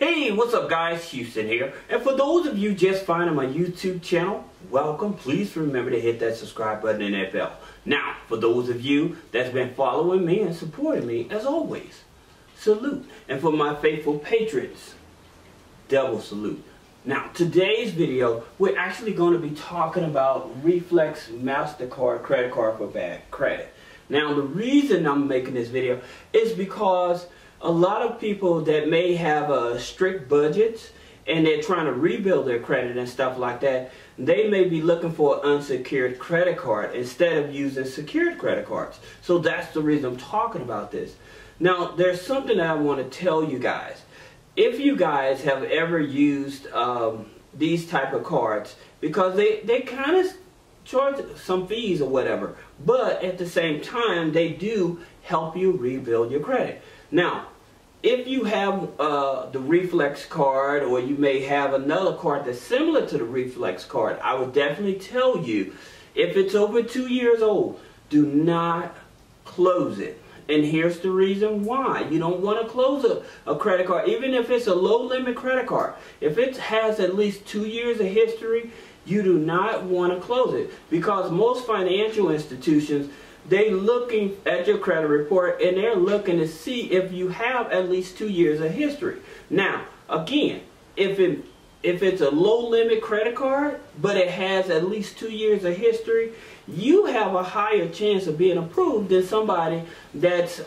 Hey, what's up guys? Houston here. And for those of you just finding my YouTube channel, welcome. Please remember to hit that subscribe button and that bell. Now, for those of you that's been following me and supporting me, as always, salute. And for my faithful patrons, double salute. Now, today's video, we're actually going to be talking about Reflex MasterCard credit card for bad credit. Now, the reason I'm making this video is because a lot of people that may have strict budgets and they're trying to rebuild their credit and stuff like that, they may be looking for an unsecured credit card instead of using secured credit cards. So that's the reason I'm talking about this. Now, there's something that I want to tell you guys. If you guys have ever used these type of cards, because they kind of charge some fees or whatever, but at the same time they do help you rebuild your credit. Now, if you have the Reflex card, or you may have another card that's similar to the Reflex card, I would definitely tell you, if it's over 2 years old, do not close it. And here's the reason why. You don't want to close a credit card, even if it's a low limit credit card. If it has at least 2 years of history, you do not want to close it, because most financial institutions, they're looking at your credit report and they're looking to see if you have at least 2 years of history. Now, again, if it's a low limit credit card, but it has at least 2 years of history, you have a higher chance of being approved than somebody that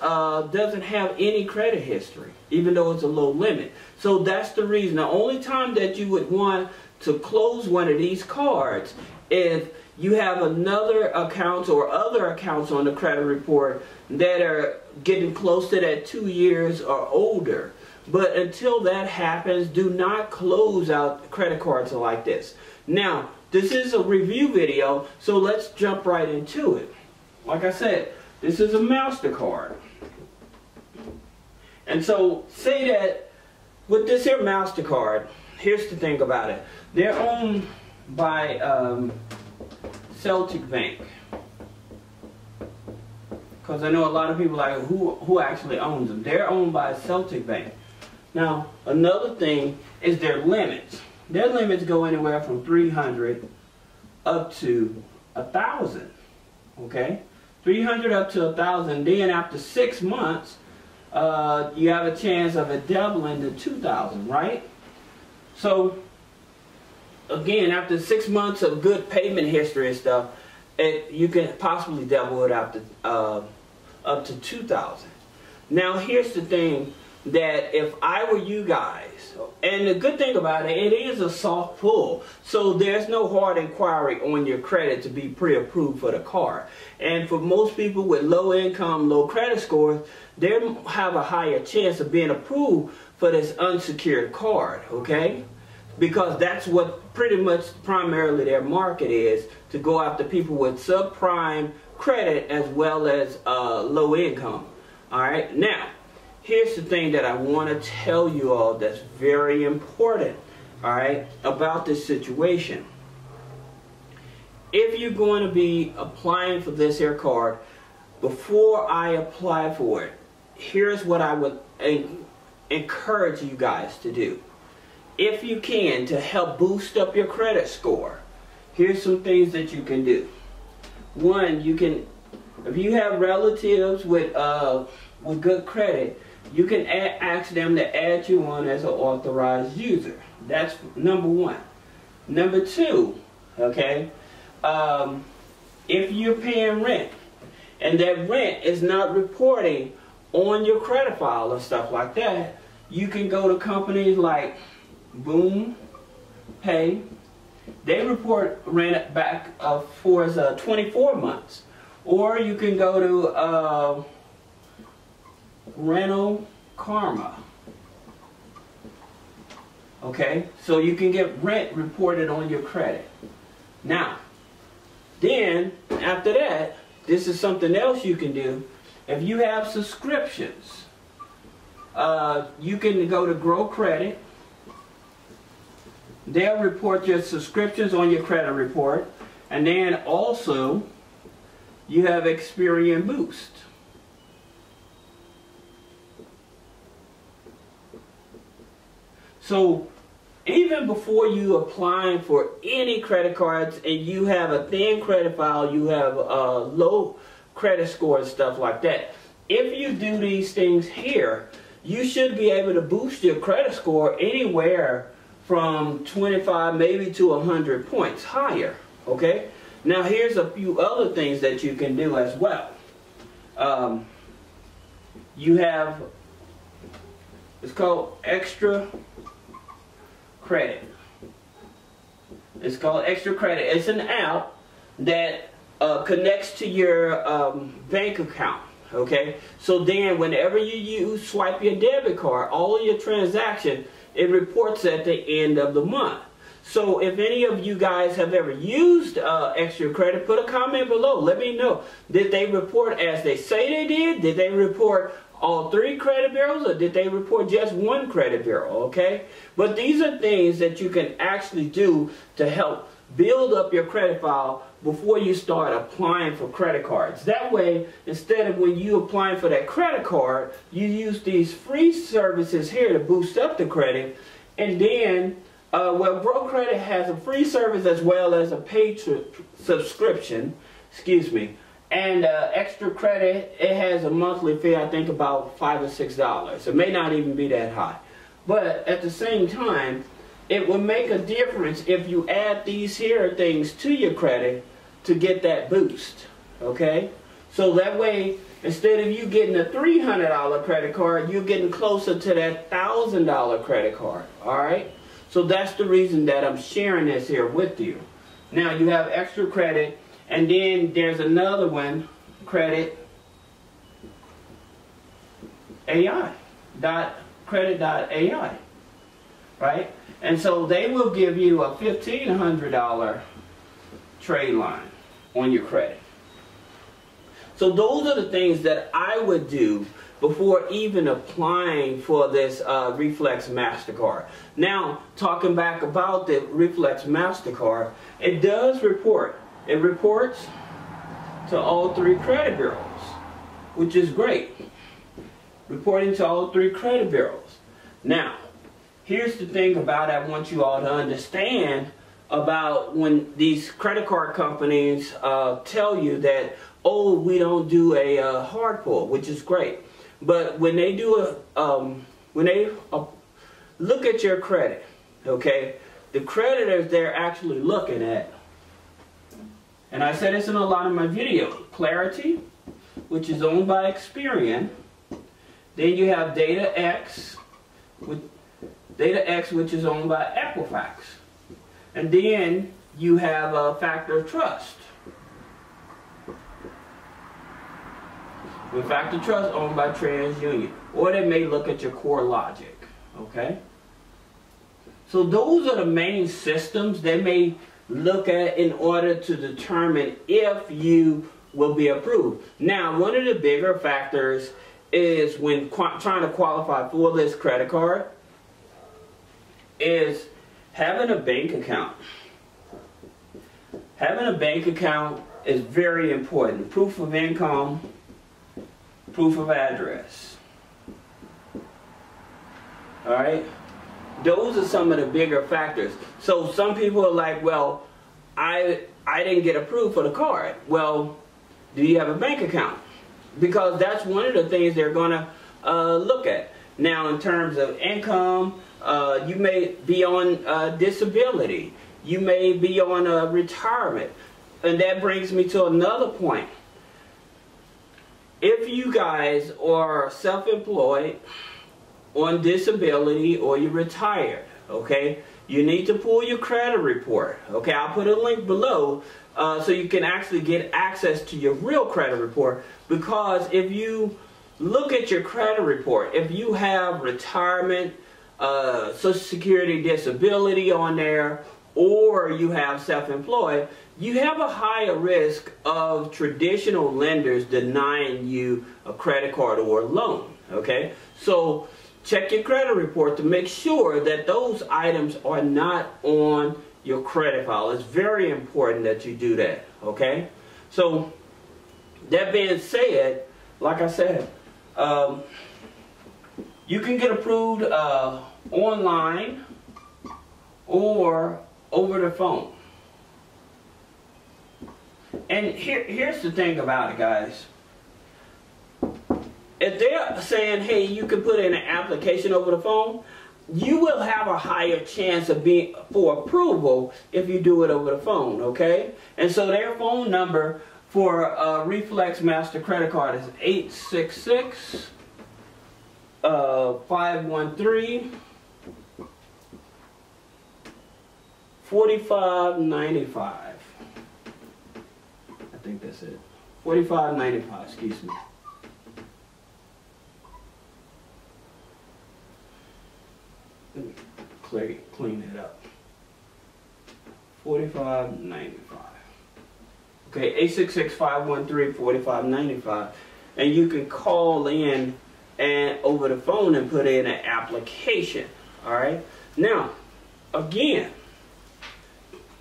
doesn't have any credit history, even though it's a low limit. So that's the reason. The only time that you would want to close one of these cards is you have another account or other accounts on the credit report that are getting close to that 2 years or older. But until that happens, do not close out credit cards like this. Now, this is a review video, so let's jump right into it. Like I said, this is a MasterCard. And so, say that with this here MasterCard, here's the thing about it. They're owned by Celtic Bank, because I know a lot of people like who actually owns them. They're owned by Celtic Bank. Now, another thing is their limits. Their limits go anywhere from 300 up to 1,000. Okay, 300 up to 1,000. Then after 6 months, you have a chance of it doubling to 2,000, right? So again, after 6 months of good payment history and stuff, you can possibly double it up to 2,000. Now, here's the thing, that if I were you guys, and the good thing about it, it is a soft pull, so there's no hard inquiry on your credit to be pre-approved for the card. And for most people with low income, low credit scores, they have a higher chance of being approved for this unsecured card, okay? Because that's what pretty much primarily their market is, to go after people with subprime credit as well as low income. Alright, now here's the thing that I want to tell you all that's very important, alright, about this situation. If you're going to be applying for this here card, before I apply for it, here's what I would encourage you guys to do. If you can, to help boost up your credit score, here's some things that you can do. One, you can, if you have relatives with good credit, you can ask them to add you on as an authorized user. That's number one. Number two, okay, if you're paying rent and that rent is not reporting on your credit file or stuff like that, you can go to companies like Boom Pay. They report rent back for 24 months. Or you can go to Rental Karma. Okay, so you can get rent reported on your credit. Now, then after that, this is something else you can do. If you have subscriptions, you can go to Grow Credit. They'll report your subscriptions on your credit report. And then also, you have Experian Boost. So even before you applying for any credit cards and you have a thin credit file, you have a low credit score and stuff like that, if you do these things here, you should be able to boost your credit score anywhere from 25 maybe to 100 points higher. Okay? Now here's a few other things that you can do as well. You have, it's called extra credit. It's called extra credit. It's an app that connects to your bank account. Okay, so then whenever you swipe your debit card, all of your transactions, it reports at the end of the month. So if any of you guys have ever used extra credit, put a comment below. Let me know. Did they report as they say they did? Did they report all 3 credit bureaus, or did they report just 1 credit bureau? Okay, but these are things that you can actually do to help build up your credit file before you start applying for credit cards. That way, instead of when you applying for that credit card, you use these free services here to boost up the credit. And then, well, Grow Credit has a free service as well as a paid subscription. Excuse me. And extra credit, it has a monthly fee, I think about $5 or $6. It may not even be that high. But at the same time, it will make a difference if you add these here things to your credit to get that boost. Okay? So that way, instead of you getting a $300 credit card, you're getting closer to that $1,000 credit card. Alright? So that's the reason that I'm sharing this here with you. Now you have extra credit, and then there's another one, credit AI. Credit.ai. Right? And so they will give you a $1,500 trade line on your credit. So those are the things that I would do before even applying for this Reflex MasterCard. Now, talking back about the Reflex MasterCard, it does report. It reports to all 3 credit bureaus, which is great. Reporting to all 3 credit bureaus. Now, here's the thing about it I want you all to understand about when these credit card companies tell you that, oh, we don't do a hard pull, which is great. But when they do look at your credit, okay, the creditors they're actually looking at, and I said this in a lot of my videos, Clarity, which is owned by Experian. Then you have DataX, which is owned by Equifax. And then you have a Factor Trust. With Factor Trust owned by TransUnion. Or they may look at your CoreLogic. Okay? So those are the main systems they may look at in order to determine if you will be approved. Now, one of the bigger factors is when trying to qualify for this credit card is having a bank account. Having a bank account is very important. Proof of income, proof of address. Alright? Those are some of the bigger factors. So some people are like, well, I didn't get approved for the card. Well, do you have a bank account? Because that's one of the things they're going to look at. Now, in terms of income, you may be on disability. You may be on retirement. And that brings me to another point. If you guys are self-employed, on disability, or you're retired, okay, you need to pull your credit report. Okay, I'll put a link below so you can actually get access to your real credit report. Because if you look at your credit report, if you have retirement, Social Security, disability on there, or you have self-employed, you have a higher risk of traditional lenders denying you a credit card or a loan. Okay, so check your credit report to make sure that those items are not on your credit file. It's very important that you do that. Okay, so that being said, like I said, you can get approved online or over the phone. And here's the thing about it, guys. If they're saying, hey, you can put in an application over the phone, you will have a higher chance of being for approval if you do it over the phone, okay? And so their phone number for a Reflex Master credit card is 866 513 4595. I think that's it. 4595, excuse me. Let me clean it up. 4595. Okay, 866-513-4595. And you can call in and over the phone and put in an application. Alright? Now, again,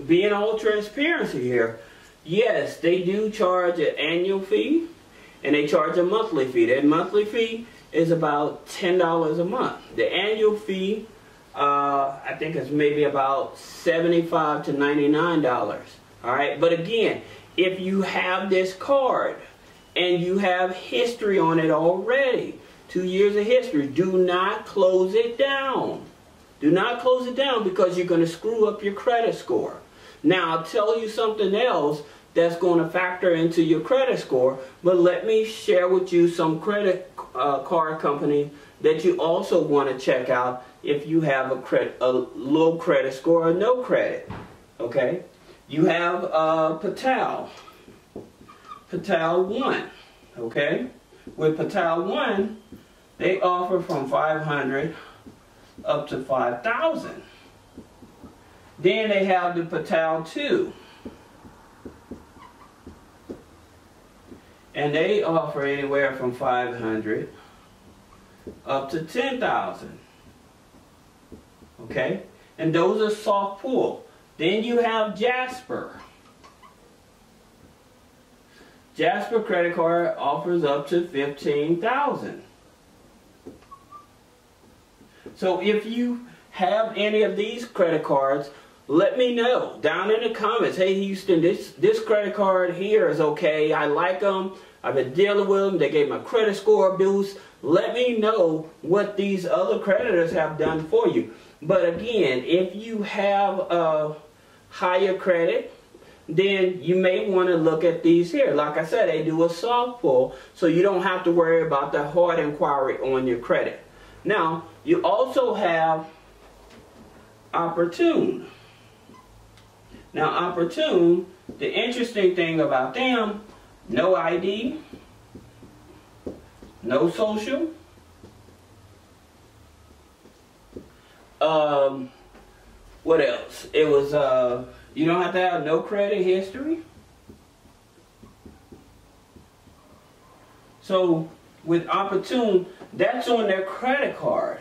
being all transparency here, yes, they do charge an annual fee and they charge a monthly fee. That monthly fee is about $10 a month. The annual fee, I think it's maybe about $75 to $99. Alright, but again, if you have this card and you have history on it already, 2 years of history, do not close it down. Do not close it down because you're going to screw up your credit score. Now, I'll tell you something else that's going to factor into your credit score, but let me share with you some credit card company that you also want to check out if you have a low credit score or no credit. Okay? You have Patel One. Okay? With Patel One, they offer from $500 up to $5,000. Then they have the Patel 2. And they offer anywhere from $500 up to $10,000. Okay? And those are soft pull. Then you have Jasper. Jasper credit card offers up to $15,000. So if you have any of these credit cards, let me know down in the comments. Hey Houston, this credit card here is okay. I like them. I've been dealing with them. They gave my credit score a boost. Let me know what these other creditors have done for you. But again, if you have a higher credit, then you may want to look at these here. Like I said, they do a soft pull, so you don't have to worry about the hard inquiry on your credit. Now, you also have Opportune. Now, Opportune, the interesting thing about them, no ID, no social, what else? It was, you don't have to have no credit history. So, with Opportune, that's on their credit card.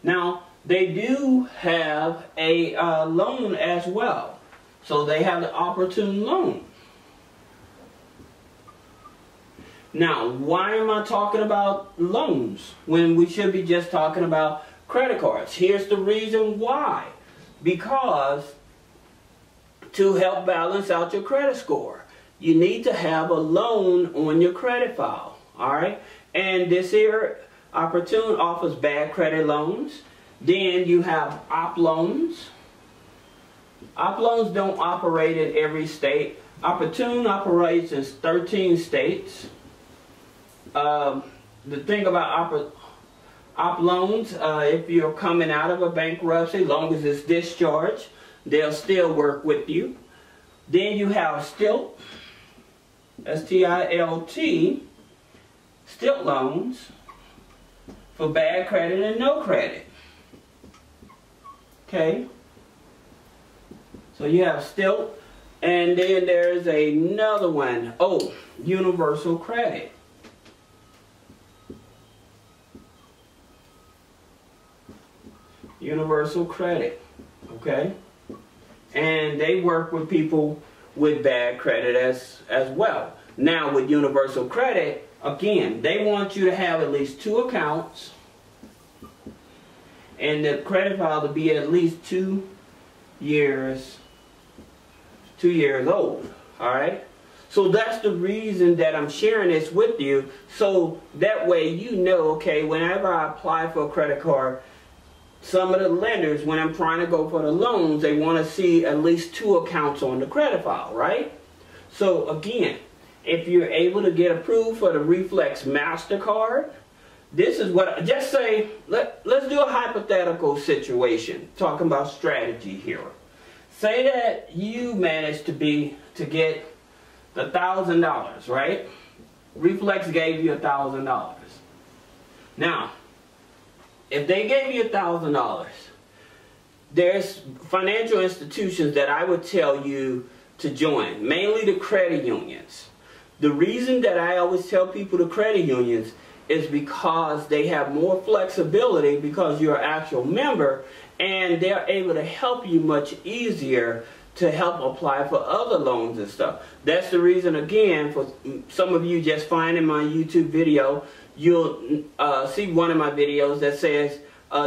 Now, they do have a loan as well. So they have the Opportune loan. Now, why am I talking about loans when we should be just talking about credit cards? Here's the reason why. Because to help balance out your credit score, you need to have a loan on your credit file. Alright? And this here, Opportune offers bad credit loans. Then you have op loans. Op loans don't operate in every state. Opportune operates in 13 states. The thing about op loans, if you're coming out of a bankruptcy, as long as it's discharged, they'll still work with you. Then you have Stilt, S-T-I-L-T, Stilt loans for bad credit and no credit. Okay? So you have Stilt, and then there's another one. Oh, Universal Credit. Universal Credit. Okay? And they work with people with bad credit as well. Now with Universal Credit, again, they want you to have at least 2 accounts. and the credit file to be at least 2 years old. Alright? So that's the reason that I'm sharing this with you, so that way you know, okay, whenever I apply for a credit card, some of the lenders, when I'm trying to go for the loans, they want to see at least 2 accounts on the credit file, right? So again, if you're able to get approved for the Reflex MasterCard, this is what, just say, let's do a hypothetical situation, talking about strategy here. Say that you managed to get $1,000, right? Reflex gave you $1,000. Now, if they gave you $1,000, there's financial institutions that I would tell you to join, mainly the credit unions. The reason that I always tell people the credit unions is because they have more flexibility, because you're an actual member, and they're able to help you much easier to help apply for other loans and stuff. That's the reason, again, for some of you just finding my YouTube video, you'll see one of my videos that says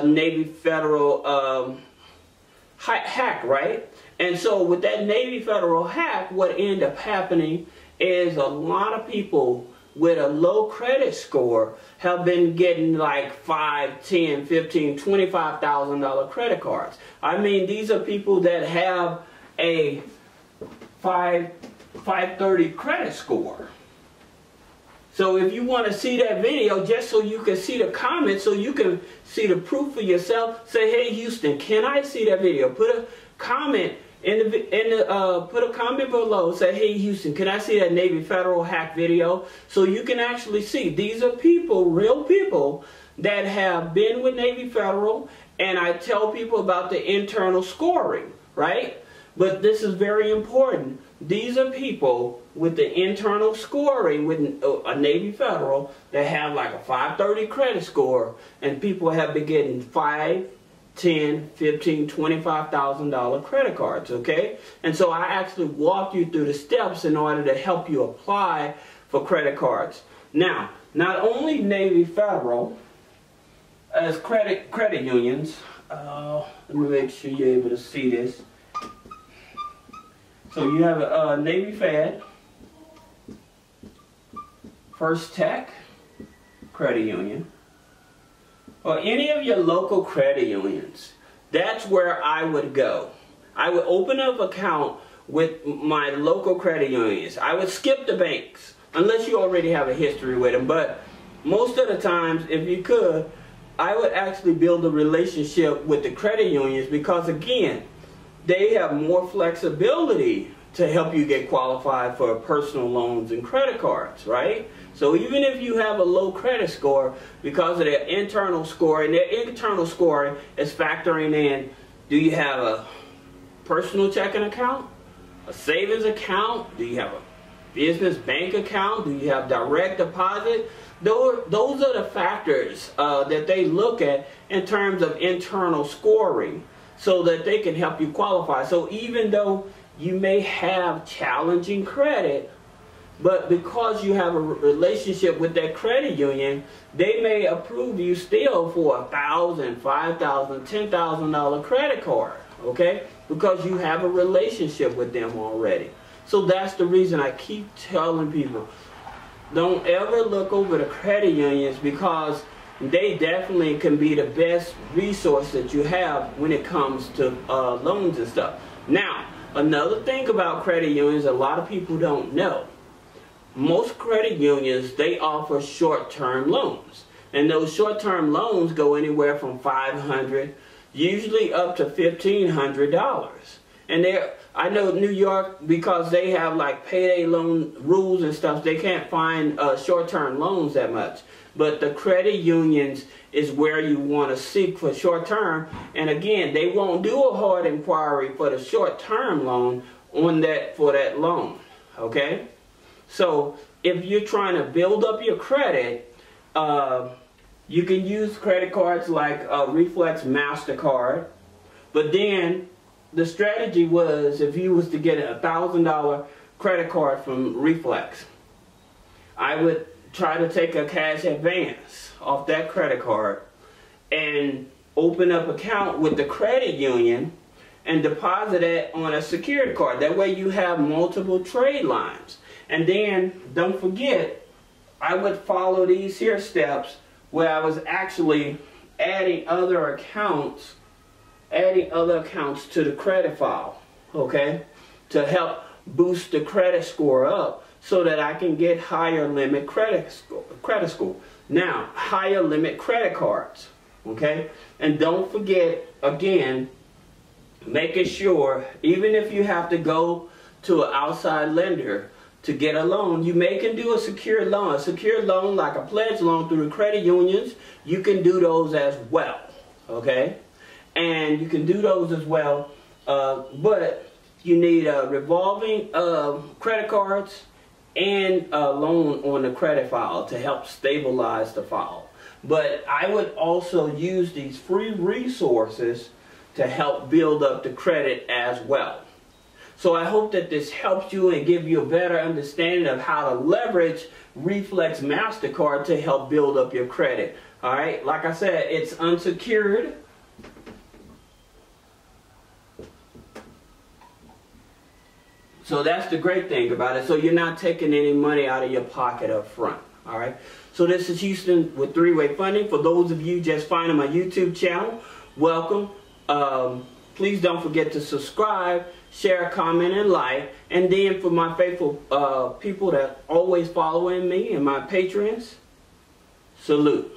Navy Federal hack, right? And so with that Navy Federal hack, what ended up happening is a lot of people with a low credit score have been getting like $5, $10, $15, $25,000 credit cards. I mean, these are people that have a 530 credit score. So if you want to see that video, just so you can see the comments, so you can see the proof for yourself, say, hey Houston, can I see that video? Put a comment put a comment below. Say, hey Houston, can I see that Navy Federal hack video? So you can actually see these are people, real people, that have been with Navy Federal, and I tell people about the internal scoring, right? But this is very important. These are people with the internal scoring with a Navy Federal that have like a 530 credit score, and people have been getting $5, $10, $15, $25,000 credit cards, okay? And so I actually walk you through the steps in order to help you apply for credit cards. Now, not only Navy Federal, as credit unions, let me make sure you're able to see this. So you have a Navy Fed, First Tech Credit Union, or any of your local credit unions. That's where I would go. I would open up an account with my local credit unions. I would skip the banks, unless you already have a history with them. But most of the times, if you could, I would actually build a relationship with the credit unions, because again, they have more flexibility to help you get qualified for personal loans and credit cards, right? So even if you have a low credit score, because of their internal scoring, is factoring in, do you have a personal checking account, a savings account, do you have a business bank account, do you have direct deposit? Those are the factors that they look at in terms of internal scoring, so that they can help you qualify. So even though you may have challenging credit, but because you have a relationship with that credit union, they may approve you still for $1,000, $5,000, $10,000 credit card, okay? Because you have a relationship with them already. So that's the reason I keep telling people, don't ever look over the credit unions, because they definitely can be the best resource that you have when it comes to loans and stuff. Now, another thing about credit unions a lot of people don't know. Most credit unions, they offer short-term loans. And those short-term loans go anywhere from $500, usually up to $1,500. And I know New York, because they have like payday loan rules and stuff, they can't find short-term loans that much. But the credit unions is where you want to seek for short-term. And again, they won't do a hard inquiry for the short-term loan for that loan, okay? So if you're trying to build up your credit, you can use credit cards like Reflex MasterCard. But then the strategy was, if you was to get a $1,000 credit card from Reflex, I would try to take a cash advance off that credit card and open up account with the credit union and deposit it on a secured card. That way you have multiple trade lines. And then don't forget, I would follow these here steps where I was actually adding other accounts to the credit file, okay, to help boost the credit score up so that I can get higher limit credit score. Now, higher limit credit cards, okay? And don't forget, again, making sure, even if you have to go to an outside lender to get a loan, you can do a secured loan. A secured loan, like a pledge loan through the credit unions, you can do those as well, okay? And you can do those as well, but you need revolving credit cards and a loan on the credit file to help stabilize the file. But I would also use these free resources to help build up the credit as well. So I hope that this helps you and give you a better understanding of how to leverage Reflex MasterCard to help build up your credit. All right, like I said, it's unsecured. So that's the great thing about it. So you're not taking any money out of your pocket up front. All right. So this is Houston with three-way funding. For those of you just finding my YouTube channel, welcome. Please don't forget to subscribe, share, comment, and like. And then for my faithful people that always following me and my patrons, salute.